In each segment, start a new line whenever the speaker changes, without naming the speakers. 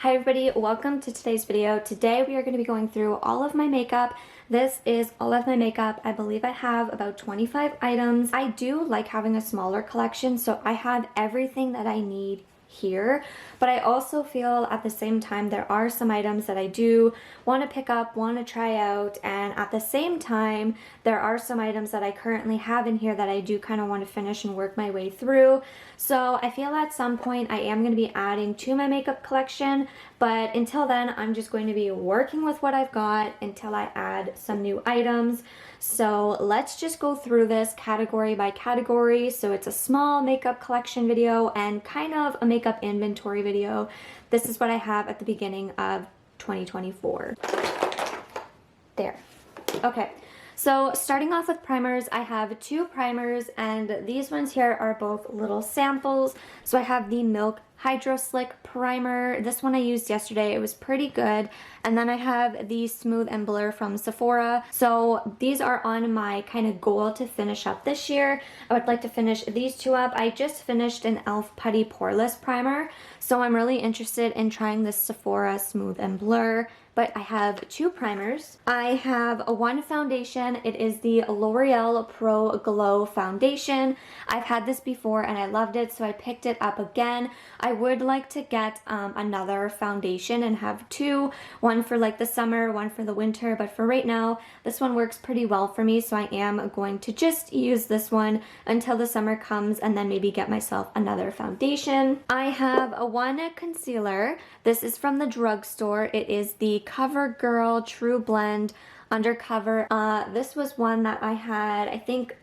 Hi everybody, welcome to today's video. Today we are going to be going through all of my makeup. This is all of my makeup. I believe I have about 25 items. I do like having a smaller collection, so I have everything that I need here, but I also feel at the same time there are some items that I do want to pick up, want to try out, and at the same time there are some items that I currently have in here that I do kind of want to finish and work my way through. So I feel at some point I am going to be adding to my makeup collection, but until then I'm just going to be working with what I've got until I add some new items. So let's just go through this category by category. So it's a small makeup collection video and kind of a makeup inventory video. This is what I have at the beginning of 2024. There. Okay. So starting off with primers, I have two primers, and these ones here are both little samples. So I have the Milk Hydro Slick primer. This one I used yesterday. It was pretty good. And then I have the Smooth and Blur from Sephora. So these are on my kind of goal to finish up this year. I would like to finish these two up. I just finished an e.l.f. Putty Poreless primer, so I'm really interested in trying this Sephora Smooth and Blur. But I have two primers. I have one foundation. It is the L'Oreal Pro Glow Foundation. I've had this before and I loved it, so I picked it up again. I would like to get another foundation and have two, one for like the summer, one for the winter, but for right now, this one works pretty well for me, so I am going to just use this one until the summer comes and then maybe get myself another foundation. I have one concealer. This is from the drugstore. It is the CoverGirl True Blend Undercover. This was one that I had, I think,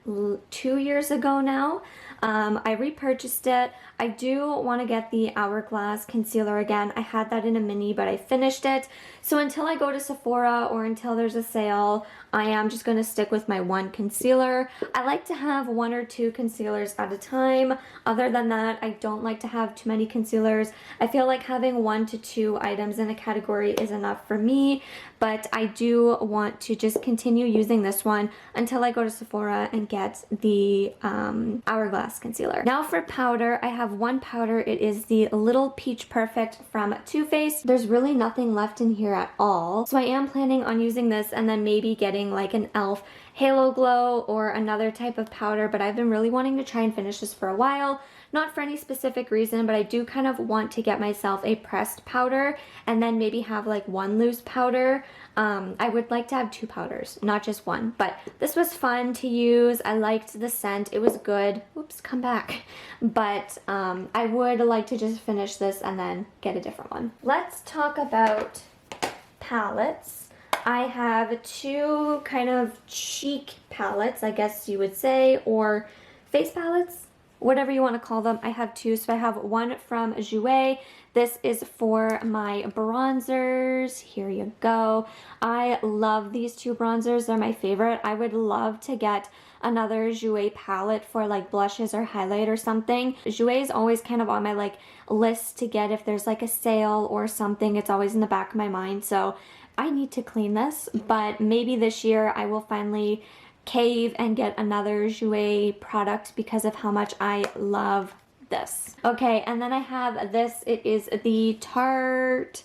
2 years ago now. I repurchased it. I do want to get the Hourglass concealer again. I had that in a mini, but I finished it. So until I go to Sephora or until there's a sale, I am just going to stick with my one concealer. I like to have one or two concealers at a time. Other than that, I don't like to have too many concealers. I feel like having 1 to 2 items in a category is enough for me, but I do want to just continue using this one until I go to Sephora and get the Hourglass concealer. Now for powder, I have one powder. It is the Little Peach Perfect from Too Faced. There's really nothing left in here at all, so I am planning on using this and then maybe getting like an e.l.f. Halo Glow or another type of powder, but I've been really wanting to try and finish this for a while. Not for any specific reason, but I do kind of want to get myself a pressed powder and then maybe have like one loose powder. I would like to have 2 powders, not just one, but this was fun to use. I liked the scent. It was good. Oops, come back. But I would like to just finish this and then get a different one. Let's talk about palettes. I have 2 kind of cheek palettes, I guess you would say, or face palettes, whatever you want to call them. I have 2. So I have one from Jouer. This is for my bronzers. Here you go. I love these 2 bronzers. They're my favorite. I would love to get another Jouer palette for like blushes or highlight or something. Jouer is always kind of on my like list to get if there's like a sale or something. It's always in the back of my mind. So I need to clean this, but maybe this year I will finally cave and get another Jouer product because of how much I love this. Okay, and then I have this. It is the Tarte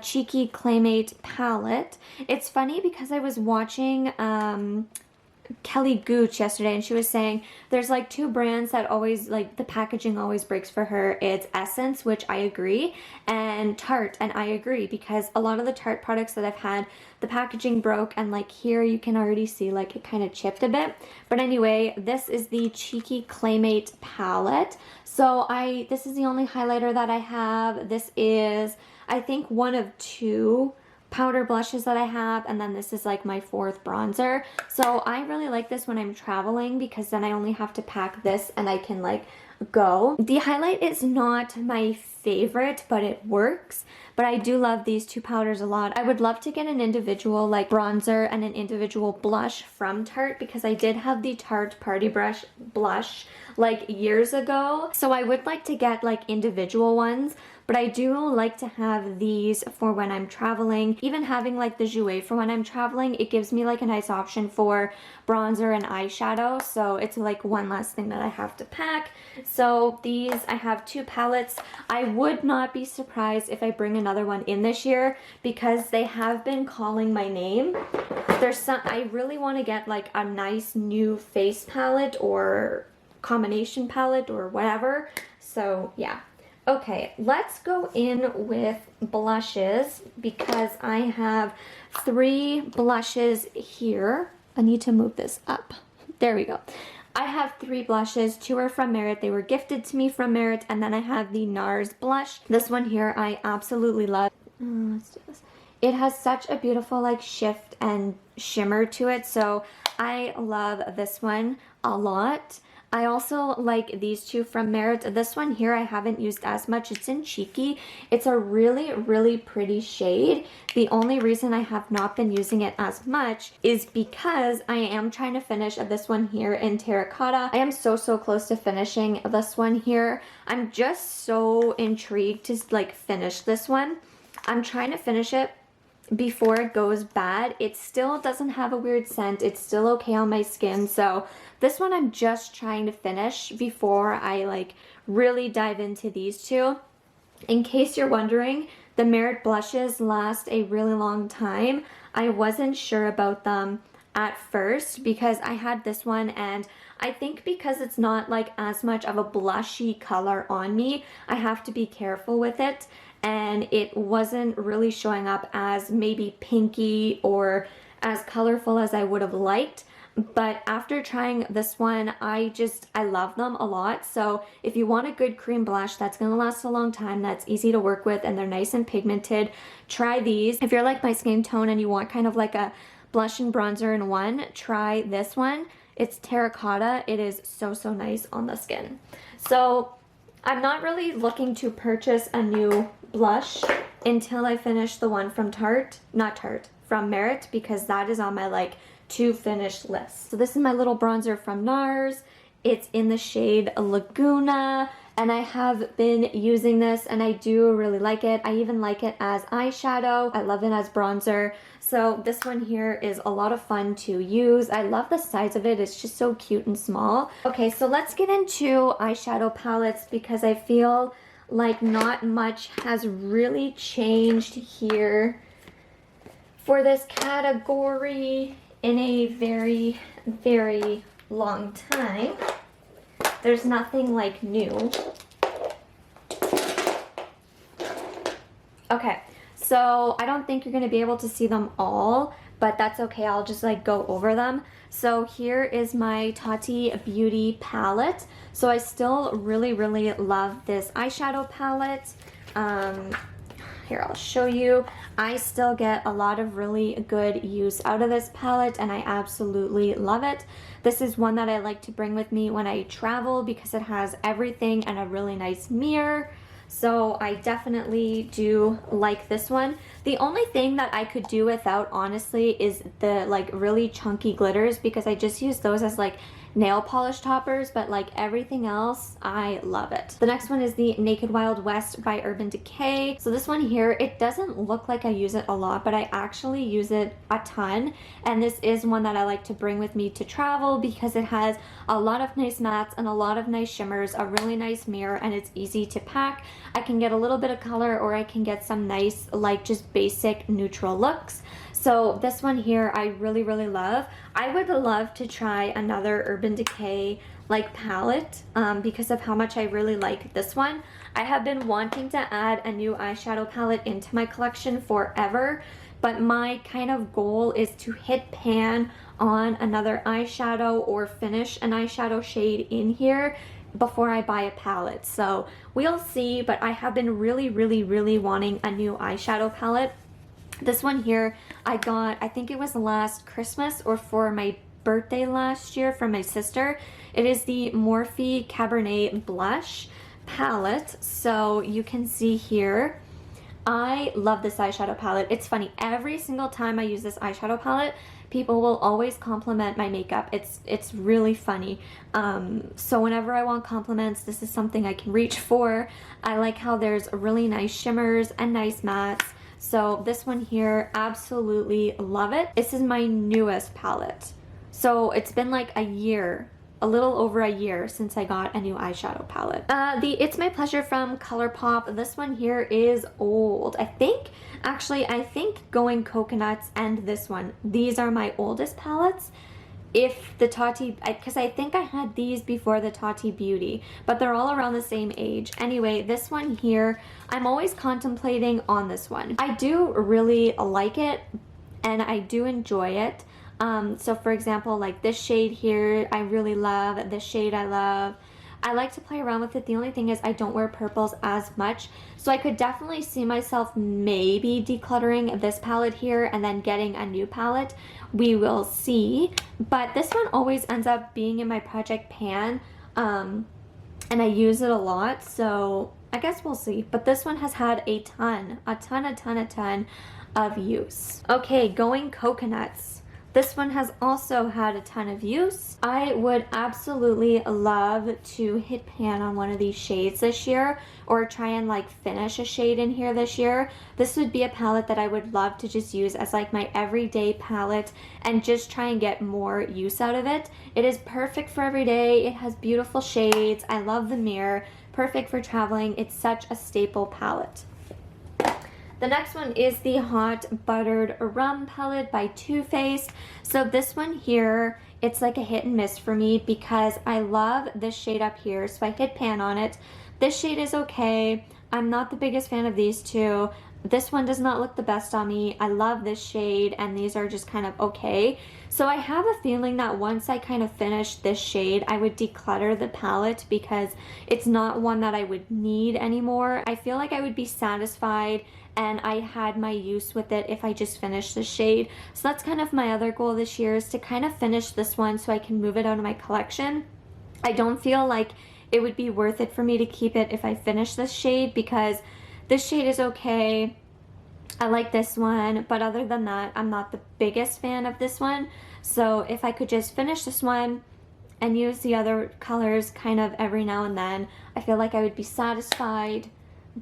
Cheeky Claymate palette. It's funny because I was watching Kelly Gooch yesterday, and she was saying there's like 2 brands that always, like, the packaging always breaks for her. It's Essence, which I agree, and Tarte, and I agree, because a lot of the Tarte products that I've had, the packaging broke, and like here you can already see like it kind of chipped a bit. But anyway, this is the Cheeky Claymate palette. So this is the only highlighter that I have. This is, I think, one of 2 powder blushes that I have, and then this is like my 4th bronzer. So I really like this when I'm traveling because then I only have to pack this and I can like go. The highlight is not my favorite, but it works. But I do love these 2 powders a lot. I would love to get an individual like bronzer and an individual blush from Tarte because I did have the Tarte Party Brush blush like years ago. So I would like to get like individual ones, but I do like to have these for when I'm traveling. Even having like the Jouer for when I'm traveling, it gives me like a nice option for bronzer and eyeshadow. So it's like one less thing that I have to pack. So these, I have 2 palettes. I would not be surprised if I bring another one in this year because they have been calling my name. There's some, I really want to get like a nice new face palette or combination palette or whatever. So yeah. Okay, let's go in with blushes because I have 3 blushes here. I need to move this up. There we go. I have 3 blushes. 2 are from Merit. They were gifted to me from Merit. And then I have the NARS blush. This one here I absolutely love. Let's do this. It has such a beautiful like shift and shimmer to it. So I love this one a lot. I also like these 2 from Merit. This one here I haven't used as much. It's in Cheeky. It's a really, really pretty shade. The only reason I have not been using it as much is because I am trying to finish this one here in Terracotta. I am so close to finishing this one here. I'm just so intrigued to like finish this one. I'm trying to finish it before it goes bad. It still doesn't have a weird scent. It's still okay on my skin. So this one I'm just trying to finish before I like really dive into these 2. In case you're wondering, the Merit blushes last a really long time. I wasn't sure about them at first because I had this one, and I think because it's not like as much of a blushy color on me, I have to be careful with it. And it wasn't really showing up as maybe pinky or as colorful as I would have liked. But after trying this one, I love them a lot. So if you want a good cream blush that's going to last a long time, that's easy to work with, and they're nice and pigmented, try these. If you're like my skin tone and you want kind of like a blush and bronzer in one, try this one. It's Terracotta. It is so nice on the skin. So I'm not really looking to purchase a new blush until I finish the one from from Merit, because that is on my like to finish list. So this is my little bronzer from NARS. It's in the shade Laguna, and I have been using this and I do really like it. I even like it as eyeshadow. I love it as bronzer. So this one here is a lot of fun to use. I love the size of it. It's just so cute and small. Okay, so let's get into eyeshadow palettes because I feel like not much has really changed here for this category in a very, very long time. There's nothing like new. Okay, so I don't think you're going to be able to see them all, but that's okay. I'll just like go over them. So here is my Tati Beauty palette. So I still really, really love this eyeshadow palette. Here, I'll show you. I still get a lot of really good use out of this palette, and I absolutely love it. This is one that I like to bring with me when I travel because it has everything and a really nice mirror. So I definitely do like this one. The only thing that I could do without, honestly, is the like really chunky glitters, because I just use those as like nail polish toppers, but like everything else, I love it. The next one is the Naked Wild West by Urban Decay. So this one here, it doesn't look like I use it a lot, but I actually use it a ton. And this is one that I like to bring with me to travel because it has a lot of nice mattes and a lot of nice shimmers, a really nice mirror, and it's easy to pack. I can get a little bit of color, or I can get some nice, like just basic neutral looks. So this one here I really, really love. I would love to try another Urban Decay like palette because of how much I really like this one. I have been wanting to add a new eyeshadow palette into my collection forever, but my kind of goal is to hit pan on another eyeshadow or finish an eyeshadow shade in here before I buy a palette. So we'll see, but I have been really, really, really wanting a new eyeshadow palette. This one here I got, I think it was last Christmas or for my birthday last year from my sister. It is the Morphe Cabernet Blush palette. So you can see here, I love this eyeshadow palette. It's funny, every single time I use this eyeshadow palette, people will always compliment my makeup. It's really funny. So whenever I want compliments, this is something I can reach for. I like how there's really nice shimmers and nice mattes. So this one here, absolutely love it. This is my newest palette. So it's been like a year, a little over a year since I got a new eyeshadow palette. The It's My Pleasure from ColourPop. This one here is old. I think Going Coconuts and this one, these are my oldest palettes. If the Tati, because I think I had these before the Tati Beauty, but they're all around the same age. Anyway, this one here, I'm always contemplating on this one. I do really like it and I do enjoy it. So for example, like this shade here, I really love. This shade I love. I like to play around with it. The only thing is I don't wear purples as much. So I could definitely see myself maybe decluttering this palette here and then getting a new palette. We will see. But this one always ends up being in my project pan. And I use it a lot. So I guess we'll see. But this one has had a ton of use. Okay, Going Coconuts. This one has also had a ton of use. I would absolutely love to hit pan on one of these shades this year or try and like finish a shade in here this year. This would be a palette that I would love to just use as like my everyday palette and just try and get more use out of it. It is perfect for every day. It has beautiful shades. I love the mirror. Perfect for traveling. It's such a staple palette. The next one is the Hot Buttered Rum palette by Too Faced. So this one here, it's like a hit and miss for me because I love this shade up here. So I hit pan on it. This shade is okay. I'm not the biggest fan of these two. This one does not look the best on me. I love this shade and these are just kind of okay. So I have a feeling that once I kind of finish this shade, I would declutter the palette because it's not one that I would need anymore. I feel like I would be satisfied and I had my use with it if I just finished the shade. So that's kind of my other goal this year, is to kind of finish this one so I can move it out of my collection. I don't feel like it would be worth it for me to keep it if I finish this shade because this shade is okay. I like this one, but other than that, I'm not the biggest fan of this one. So if I could just finish this one and use the other colors kind of every now and then, I feel like I would be satisfied.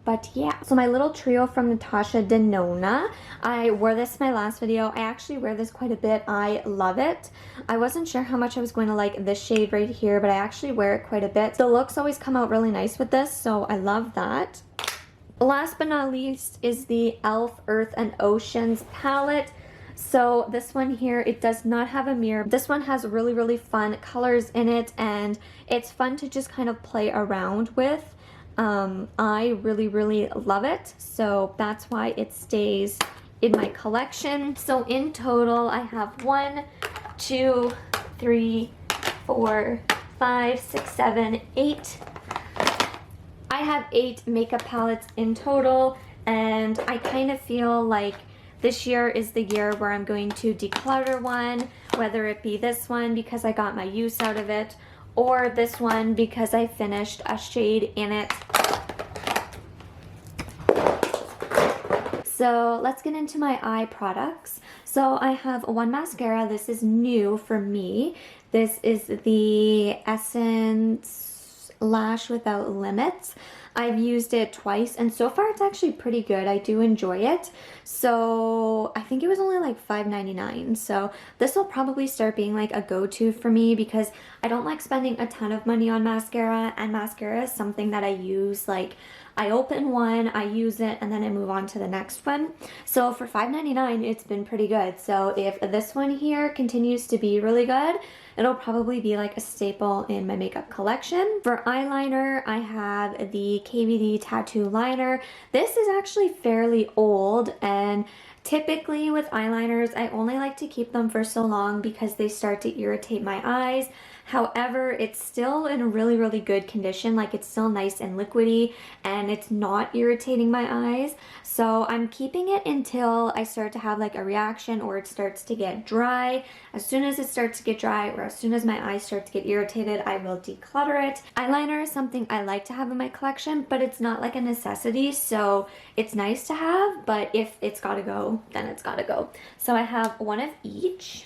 But yeah, so my little trio from Natasha Denona. I wore this in my last video. I actually wear this quite a bit. I love it. I wasn't sure how much I was going to like this shade right here, but I actually wear it quite a bit. The looks always come out really nice with this, so I love that. Last but not least is the e.l.f. Earth and Oceans palette. So this one here, it does not have a mirror. This one has really fun colors in it and it's fun to just kind of play around with. I really love it, so that's why it stays in my collection. So in total, I have 1, 2, 3, 4, 5, 6, 7, 8. I have 8 makeup palettes in total, and I kind of feel like this year is the year where I'm going to declutter one, whether it be this one because I got my use out of it, or this one because I finished a shade in it. So let's get into my eye products. So I have one mascara. This is new for me. This is the Essence Lash Without Limits. I've used it twice and so far it's actually pretty good. I do enjoy it. So I think it was only like $5.99. So this will probably start being like a go-to for me because I don't like spending a ton of money on mascara, and mascara is something that I use like I open one, I use it, and then I move on to the next one. So for $5.99, it's been pretty good. So if this one here continues to be really good, it'll probably be like a staple in my makeup collection. For eyeliner, I have the KVD Tattoo Liner. This is actually fairly old, and typically with eyeliners, I only like to keep them for so long because they start to irritate my eyes. However, it's still in a really good condition. Like, it's still nice and liquidy and it's not irritating my eyes. So I'm keeping it until I start to have like a reaction or it starts to get dry. As soon as it starts to get dry or as soon as my eyes start to get irritated, I will declutter it. Eyeliner is something I like to have in my collection, but it's not like a necessity. So it's nice to have, but if it's gotta go, then it's gotta go. So I have one of each.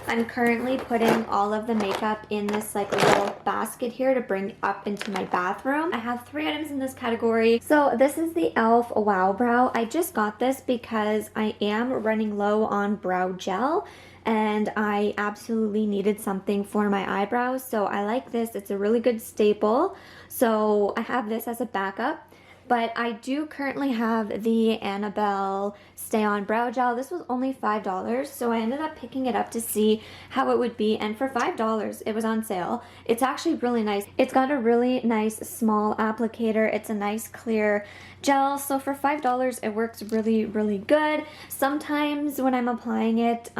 I'm currently putting all of the makeup in this like little basket here to bring up into my bathroom. I have 3 items in this category. So this is the e.l.f. Wow Brow. I just got this because I am running low on brow gel and I absolutely needed something for my eyebrows. So I like this. It's a really good staple. So I have this as a backup. But I do currently have the Annabelle Stay On Brow Gel. This was only $5, so I ended up picking it up to see how it would be. And for $5, it was on sale. It's actually really nice. It's got a really nice small applicator. It's a nice clear gel. So for $5, it works really good. Sometimes when I'm applying it,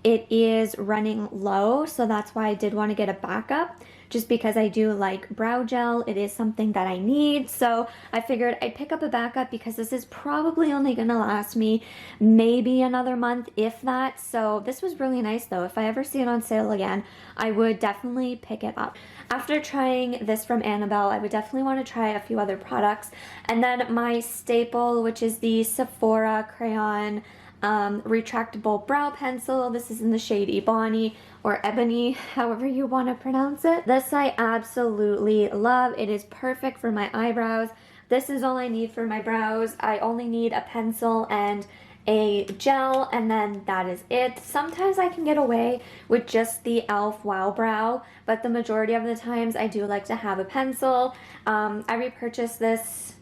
it is running low. So that's why I did want to get a backup. Just because I do like brow gel, it is something that I need. So I figured I'd pick up a backup because this is probably only gonna last me maybe another month, if that. So this was really nice though. If I ever see it on sale again, I would definitely pick it up. After trying this from Annabelle, I would definitely want to try a few other products. And then my staple, which is the Sephora Crayon retractable brow pencil. This is in the shade Ebony or Ebony, however you want to pronounce it. This I absolutely love. It is perfect for my eyebrows. This is all I need for my brows. I only need a pencil and a gel, and then that is it. Sometimes I can get away with just the e.l.f. Wow Brow, but the majority of the times I do like to have a pencil. I repurchased this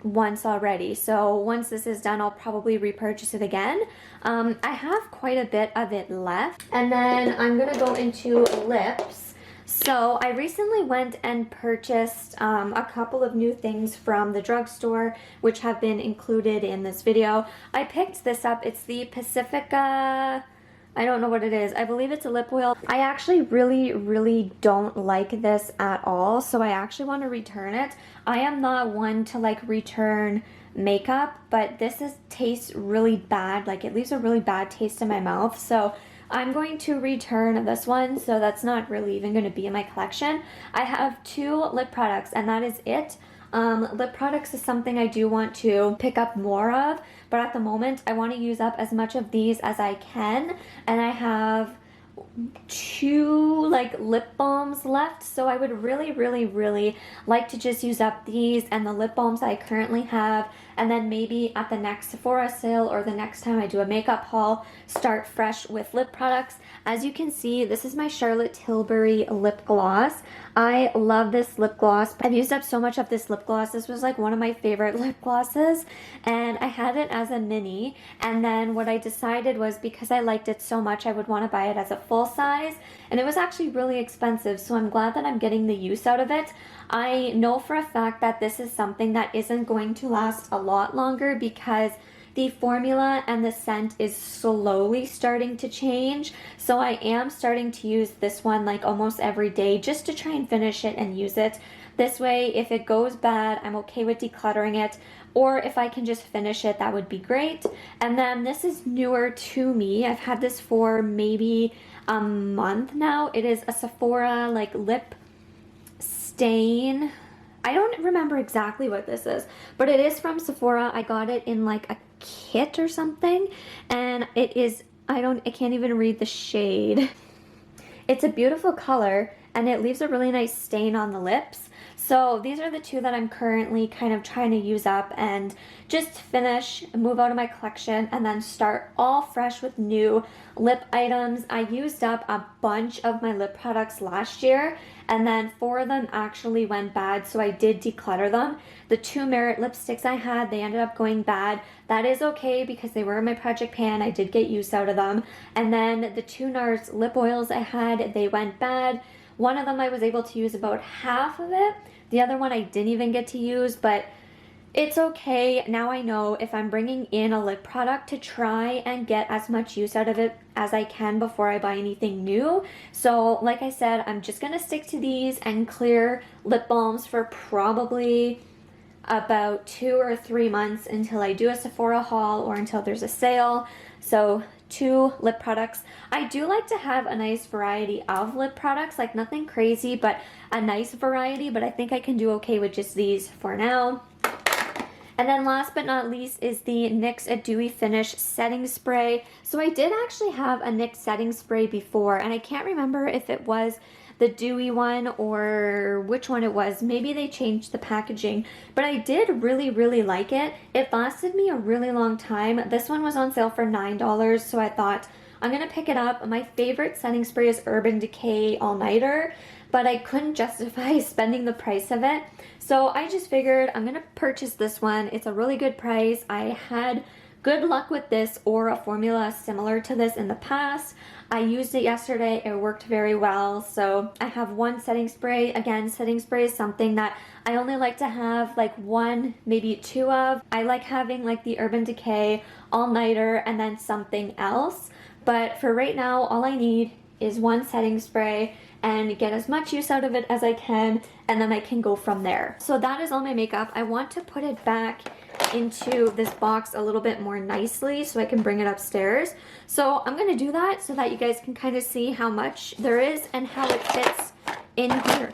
once already, so once this is done I'll probably repurchase it again. I have quite a bit of it left, and then I'm gonna go into lips. So I recently went and purchased a couple of new things from the drugstore, which have been included in this video. I picked this up. It's the Pacifica, I don't know what it is. I believe it's a lip oil. I actually really don't like this at all, so I actually want to return it. I am not one to like return makeup, but this tastes really bad. Like, it leaves a really bad taste in my mouth, so I'm going to return this one, so that's not really even going to be in my collection. I have 2 lip products, and that is it. Lip products is something I do want to pick up more of, but at the moment I want to use up as much of these as I can, and I have 2 like lip balms left, so I would really like to just use up these and the lip balms I currently have, and then maybe at the next Sephora sale or the next time I do a makeup haul, start fresh with lip products. As you can see, this is my Charlotte Tilbury lip gloss. I love this lip gloss. I've used up so much of this lip gloss. This was like one of my favorite lip glosses, and I had it as a mini, and then what I decided was, because I liked it so much, I would want to buy it as a full size, and it was actually really expensive, so I'm glad that I'm getting the use out of it. I know for a fact that this is something that isn't going to last a lot longer because the formula and the scent is slowly starting to change. So I am starting to use this one like almost every day just to try and finish it and use it. This way, if it goes bad, I'm okay with decluttering it, or if I can just finish it, that would be great. And then this is newer to me. I've had this for maybe a month now. It is a Sephora like lip stain. I don't remember exactly what this is, but it is from Sephora. I got it in like a kit or something, and it is, I can't even read the shade. It's a beautiful color, and it leaves a really nice stain on the lips. So these are the 2 that I'm currently kind of trying to use up and just finish, move out of my collection, and then start all fresh with new lip items. I used up a bunch of my lip products last year, and then 4 of them actually went bad, so I did declutter them. The 2 Merit lipsticks I had, they ended up going bad. That is okay because they were in my project pan. I did get use out of them. And then the 2 NARS lip oils I had, they went bad. One of them I was able to use about half of it. The other one I didn't even get to use, but It's okay. Now I know if I'm bringing in a lip product to try and get as much use out of it as I can before I buy anything new. So like I said, I'm just gonna stick to these and clear lip balms for probably about 2 or 3 months until I do a Sephora haul or until there's a sale. So 2 lip products. I do like to have a nice variety of lip products, like nothing crazy, but a nice variety, but I think I can do okay with just these for now. And then last but not least is the NYX A Dewy Finish Setting Spray. So I did actually have a NYX setting spray before, and I can't remember if it was the dewy one or which one it was. Maybe they changed the packaging, but I did really like it. It lasted me a really long time. This one was on sale for $9, so I thought I'm gonna pick it up. My favorite setting spray is Urban Decay All Nighter, but I couldn't justify spending the price of it. So I just figured I'm gonna purchase this one. It's a really good price. I had good luck with this or a formula similar to this in the past. I used it yesterday. It worked very well. So I have one setting spray. Again, setting spray is something that I only like to have like 1, maybe 2 of. I like having like the Urban Decay All Nighter and then something else. But for right now, all I need is one setting spray and get as much use out of it as I can, and then I can go from there. So that is all my makeup. I want to put it back into this box a little bit more nicely so I can bring it upstairs. So I'm gonna do that so that you guys can kind of see how much there is and how it fits in here.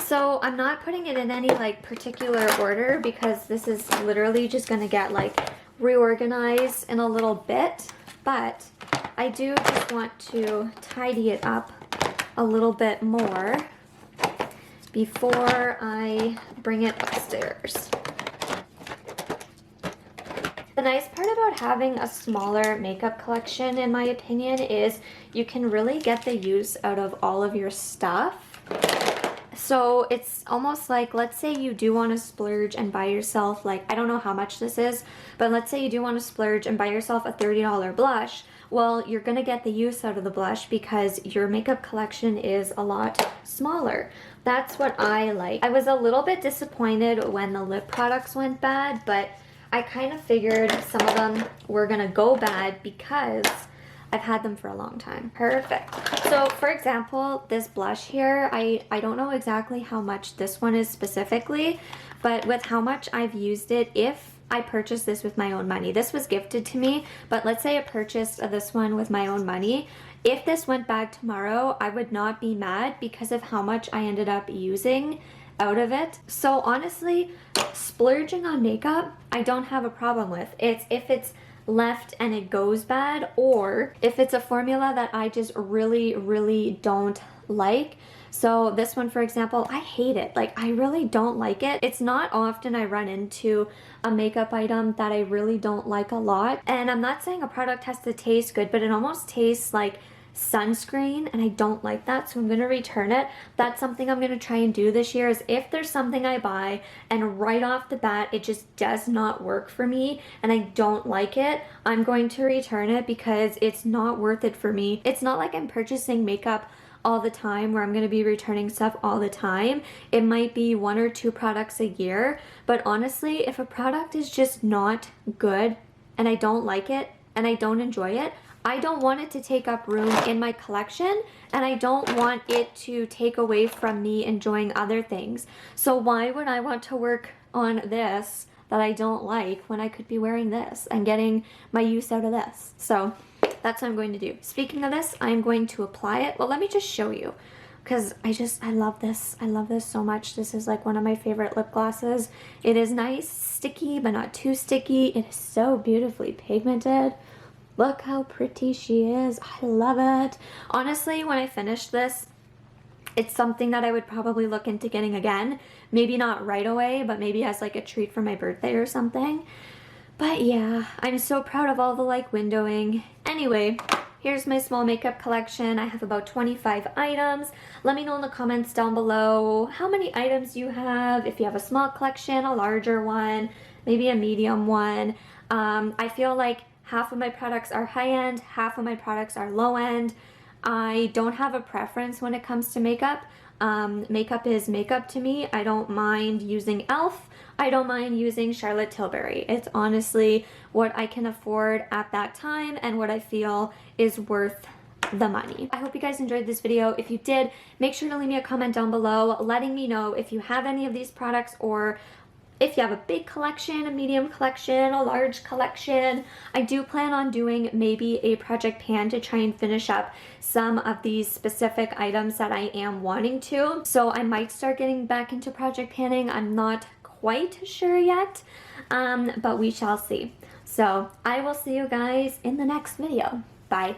So I'm not putting it in any like particular order because this is literally just gonna get like reorganized in a little bit, but I do just want to tidy it up a little bit more before I bring it upstairs. The nice part about having a smaller makeup collection, in my opinion, is you can really get the use out of all of your stuff. So it's almost like, let's say you do want to splurge and buy yourself, like, I don't know how much this is, but let's say you do want to splurge and buy yourself a $30 blush. Well, you're going to get the use out of the blush because your makeup collection is a lot smaller. That's what I like. I was a little bit disappointed when the lip products went bad, but I kind of figured some of them were going to go bad because I've had them for a long time. Perfect. So for example, this blush here, I don't know exactly how much this one is specifically, but with how much I've used it, if I purchased this with my own money. This was gifted to me, but let's say I purchased this one with my own money. If this went bad tomorrow, I would not be mad because of how much I ended up using out of it. So honestly, splurging on makeup, I don't have a problem with. It's if it's left and it goes bad, or if it's a formula that I just really don't like. So this one, for example, I hate it. Like, I really don't like it. It's not often I run into a makeup item that I really don't like a lot. And I'm not saying a product has to taste good, but it almost tastes like sunscreen, and I don't like that, so I'm going to return it. That's something I'm going to try and do this year, is if there's something I buy and right off the bat it just does not work for me and I don't like it, I'm going to return it because it's not worth it for me. It's not like I'm purchasing makeup all the time where I'm going to be returning stuff all the time. It might be 1 or 2 products a year, but honestly, if a product is just not good and I don't like it and I don't enjoy it, I don't want it to take up room in my collection, and I don't want it to take away from me enjoying other things. So why would I want to work on this that I don't like when I could be wearing this and getting my use out of this? So that's what I'm going to do. Speaking of this, I'm going to apply it. Well, let me just show you, because I love this. I love this so much. This is like one of my favorite lip glosses. It is nice, sticky, but not too sticky. It is so beautifully pigmented. Look how pretty she is. I love it. Honestly, when I finish this, it's something that I would probably look into getting again. Maybe not right away, but maybe as like a treat for my birthday or something. But yeah, I'm so proud of all the like windowing. Anyway, here's my small makeup collection. I have about 25 items. Let me know in the comments down below how many items you have. If you have a small collection, a larger one, maybe a medium one. I feel like half of my products are high-end, half of my products are low-end. I don't have a preference when it comes to makeup. Makeup is makeup to me. I don't mind using e.l.f. I don't mind using Charlotte Tilbury. It's honestly what I can afford at that time and what I feel is worth the money. I hope you guys enjoyed this video. If you did, make sure to leave me a comment down below letting me know if you have any of these products, or if you have a big collection, a medium collection, a large collection. I do plan on doing maybe a project pan to try and finish up some of these specific items that I am wanting to. So I might start getting back into project panning. I'm not quite sure yet, but we shall see. So I will see you guys in the next video. Bye.